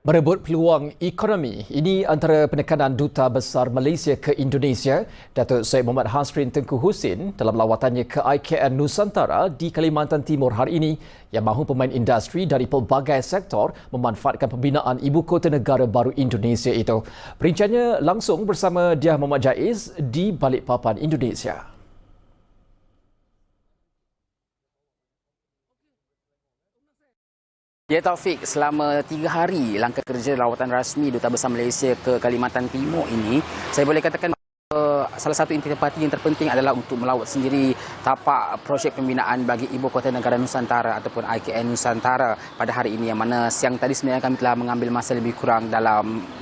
Merebut peluang ekonomi, ini antara penekanan Duta Besar Malaysia ke Indonesia, Datuk Syed Muhammad Hasrin Tengku Husin dalam lawatannya ke IKN Nusantara di Kalimantan Timur hari ini yang mahu pemain industri dari pelbagai sektor memanfaatkan pembinaan Ibu Kota Negara Baru Indonesia itu. Perinciannya langsung bersama Diah Muhammad Jaiz di Balikpapan, Indonesia. Ya Taufik, selama 3 hari langkah kerja lawatan rasmi Duta Besar Malaysia ke Kalimantan Timur ini, saya boleh katakan salah satu intipati yang terpenting adalah untuk melawat sendiri tapak projek pembinaan bagi Ibu Kota Negara Nusantara ataupun IKN Nusantara pada hari ini, yang mana siang tadi sebenarnya kami telah mengambil masa lebih kurang 3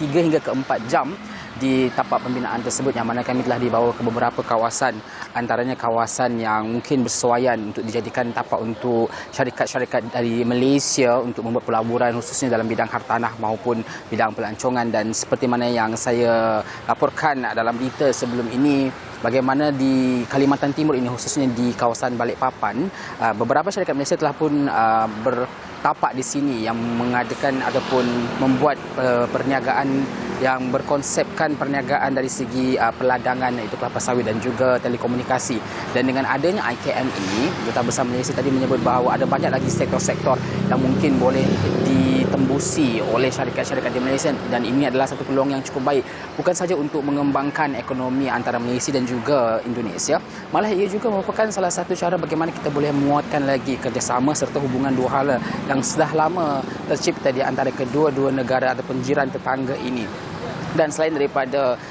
hingga ke 4 jam di tapak pembinaan tersebut, yang mana kami telah dibawa ke beberapa kawasan, antaranya kawasan yang mungkin bersesuaian untuk dijadikan tapak untuk syarikat-syarikat dari Malaysia untuk membuat pelaburan khususnya dalam bidang hartanah maupun bidang pelancongan. Dan seperti mana yang saya laporkan dalam berita sebelum ini, bagaimana di Kalimantan Timur ini khususnya di kawasan Balikpapan, beberapa syarikat Malaysia telah pun bertapak di sini yang mengadakan ataupun membuat perniagaan yang berkonsepkan perniagaan dari segi peladangan, iaitu kelapa sawit dan juga telekomunikasi. Dan dengan adanya IKN ini, Duta Besar Malaysia tadi menyebut bahawa ada banyak lagi sektor-sektor yang mungkin boleh ditembusi oleh syarikat-syarikat di Malaysia, dan ini adalah satu peluang yang cukup baik, bukan saja untuk mengembangkan ekonomi antara Malaysia dan juga Indonesia, malah ia juga merupakan salah satu cara bagaimana kita boleh menguatkan lagi kerjasama serta hubungan dua hala yang sudah lama tercipta di antara kedua-dua negara ataupun jiran tetangga ini. Dan selain daripada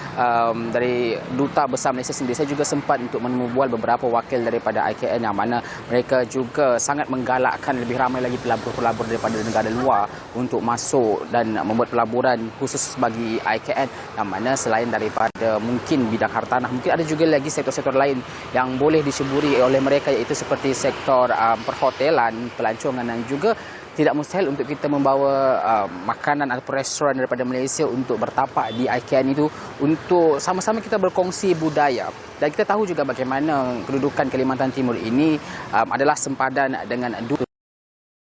dari Duta Besar Malaysia sendiri, saya juga sempat untuk menemui beberapa wakil daripada IKN, yang mana mereka juga sangat menggalakkan lebih ramai lagi pelabur-pelabur daripada negara luar untuk masuk dan membuat pelaburan khusus bagi IKN, yang mana selain daripada mungkin bidang hartanah, mungkin ada juga lagi sektor-sektor lain yang boleh diceburi oleh mereka, iaitu seperti sektor perhotelan, pelancongan, dan juga tidak mustahil untuk kita membawa makanan atau restoran daripada Malaysia untuk bertapak di IKN itu, untuk sama-sama kita berkongsi budaya. Dan kita tahu juga bagaimana kedudukan Kalimantan Timur ini adalah sempadan dengan dua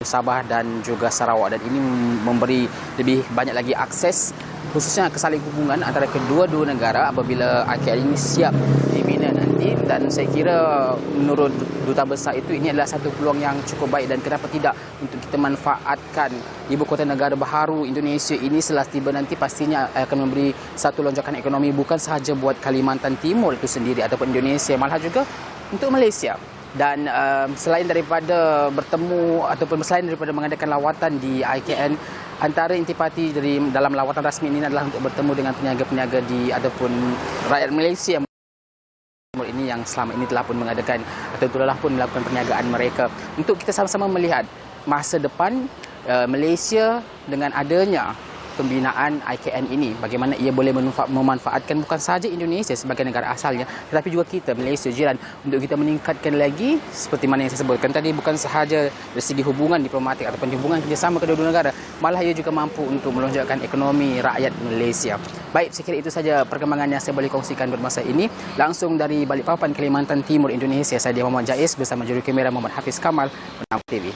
Sabah dan juga Sarawak, dan ini memberi lebih banyak lagi akses khususnya kesaling hubungan antara kedua-dua negara apabila IKN ini siap dibina nanti. Dan saya kira menurut Duta Besar itu, ini adalah satu peluang yang cukup baik, dan kenapa tidak untuk kita manfaatkan Ibu Kota Negara Baharu Indonesia ini setelah tiba nanti, pastinya akan memberi satu lonjakan ekonomi bukan sahaja buat Kalimantan Timur itu sendiri ataupun Indonesia, malah juga untuk Malaysia. Dan selain daripada bertemu ataupun selain daripada mengadakan lawatan di IKN, antara intipati dari dalam lawatan rasmi ini adalah untuk bertemu dengan peniaga-peniaga di ataupun rakyat Malaysia ini yang selama ini telah pun mengadakan atau telah pun melakukan perniagaan mereka, untuk kita sama-sama melihat masa depan Malaysia dengan adanya pembinaan IKN ini, bagaimana ia boleh memanfaatkan bukan sahaja Indonesia sebagai negara asalnya, tetapi juga kita Malaysia jiran, untuk kita meningkatkan lagi seperti mana yang saya sebutkan tadi, bukan sahaja dari segi hubungan diplomatik ataupun hubungan kerjasama kedua-dua negara, malah ia juga mampu untuk melonjakkan ekonomi rakyat Malaysia. Baik, saya kira itu saja perkembangan yang saya boleh kongsikan bermasa ini langsung dari Balikpapan, Kalimantan Timur, Indonesia. Saya Diah Muhammad Jaiz bersama juru kamera Muhammad Hafiz Kamal, Menang TV.